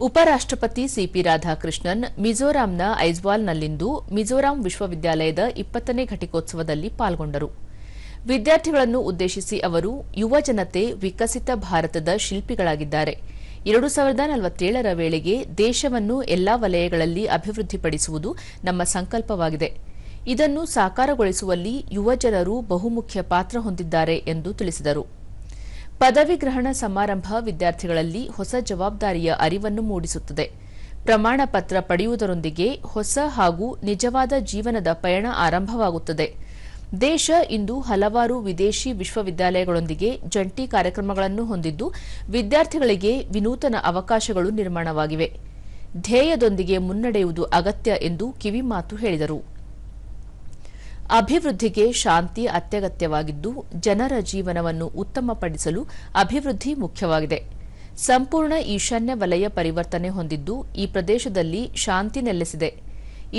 ಉಪರಾಷ್ಟ್ರಪತಿ ಸಿಪಿ ರಾಧಾಕೃಷ್ಣನ್ ಮಿಜೋರಾಂನ ಐಜ್ವಾಲ್ನಲ್ಲಿಂದು ಮಿಜೋರಾಂ ವಿಶ್ವವಿದ್ಯಾಲಯದ 20ನೇ ಘಟಿಕೋತ್ಸವದಲ್ಲಿ ಪಾಲ್ಗೊಂಡರು. ವಿದ್ಯಾರ್ಥಿಗಳನ್ನು ಉದ್ದೇಶಿಸಿ ಅವರು, ಯುವ ಜನತೆ ವಿಕಸಿತ ಭಾರತದ ಶಿಲ್ಪಿಗಳಾಗಿದ್ದಾರೆ. 2047ರ ವೇಳೆಗೆ ದೇಶವನ್ನು ಎಲ್ಲಾ ವಲಯಗಳಲ್ಲಿ ಅಭಿವೃದ್ಧಿಪಡಿಸುವುದು ನಮ್ಮ ಸಂಕಲ್ಪವಾಗಿದೆ. ಇದನ್ನು ಸಾಕಾರಗೊಳಿಸುವಲ್ಲಿ ಯುವಜನರು ಬಹುಮುಖ್ಯ ಪಾತ್ರ ಹೊಂದಿದ್ದಾರೆ ಎಂದು ತಿಳಿಸಿದರು. ಪದವಿ ಗ್ರಹಣ ಸಮಾರಂಭ ವಿದ್ಯಾರ್ಥಿಗಳಲ್ಲಿ ಹೊಸ ಜವಾಬ್ದಾರಿಯ ಅರಿವನ್ನು ಮೂಡಿಸುತ್ತದೆ. ಪ್ರಮಾಣ ಪತ್ರ ಪಡೆಯುವುದರೊಂದಿಗೆ ಹೊಸ ಹಾಗೂ ನಿಜವಾದ ಜೀವನದ ಪಯಣ ಆರಂಭವಾಗುತ್ತದೆ. ದೇಶ ಇಂದು ಹಲವಾರು ವಿದೇಶಿ ವಿಶ್ವವಿದ್ಯಾಲಯಗಳೊಂದಿಗೆ ಜಂಟಿ ಕಾರ್ಯಕ್ರಮಗಳನ್ನು ಹೊಂದಿದ್ದು, ವಿದ್ಯಾರ್ಥಿಗಳಿಗೆ ವಿನೂತನ ಅವಕಾಶಗಳು ನಿರ್ಮಾಣವಾಗಿವೆ. ಧ್ಯೇಯದೊಂದಿಗೆ ಮುನ್ನಡೆಯುವುದು ಅಗತ್ಯ ಎಂದು ಕಿವಿಮಾತು ಹೇಳಿದರು. ಅಭಿವೃದ್ಧಿಗೆ ಶಾಂತಿ ಅತ್ಯಗತ್ಯವಾಗಿದ್ದು, ಜನರ ಜೀವನವನ್ನು ಉತ್ತಮಪಡಿಸಲು ಅಭಿವೃದ್ಧಿ ಮುಖ್ಯವಾಗಿದೆ. ಸಂಪೂರ್ಣ ಈಶಾನ್ಯ ವಲಯ ಪರಿವರ್ತನೆ ಹೊಂದಿದ್ದು, ಈ ಪ್ರದೇಶದಲ್ಲಿ ಶಾಂತಿ ನೆಲೆಸಿದೆ.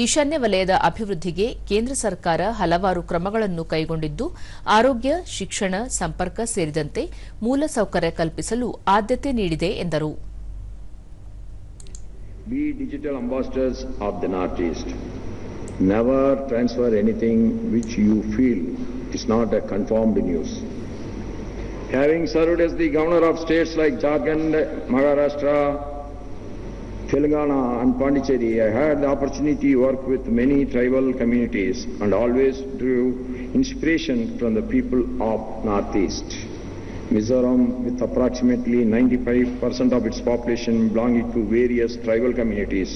ಈಶಾನ್ಯ ವಲಯದ ಅಭಿವೃದ್ಧಿಗೆ ಕೇಂದ್ರ ಸರ್ಕಾರ ಹಲವಾರು ಕ್ರಮಗಳನ್ನು ಕೈಗೊಂಡಿದ್ದು, ಆರೋಗ್ಯ, ಶಿಕ್ಷಣ, ಸಂಪರ್ಕ ಸೇರಿದಂತೆ ಮೂಲಸೌಕರ್ಯ ಕಲ್ಪಿಸಲು ಆದ್ಯತೆ ನೀಡಿದೆ ಎಂದರು. Be digital ambassadors of the Northeast. Never transfer anything which you feel is not a confirmed news. Having served as the governor of states like Jharkhand, Maharashtra, Telangana and Pondicherry, I had the opportunity to work with many tribal communities and always drew inspiration from the people of Northeast. Mizoram, with approximately 95% of its population belonging to various tribal communities,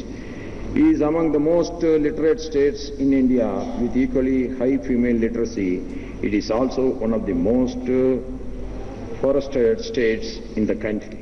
is among the most literate states in India with equally high female literacy. It is also one of the most forested states in the country.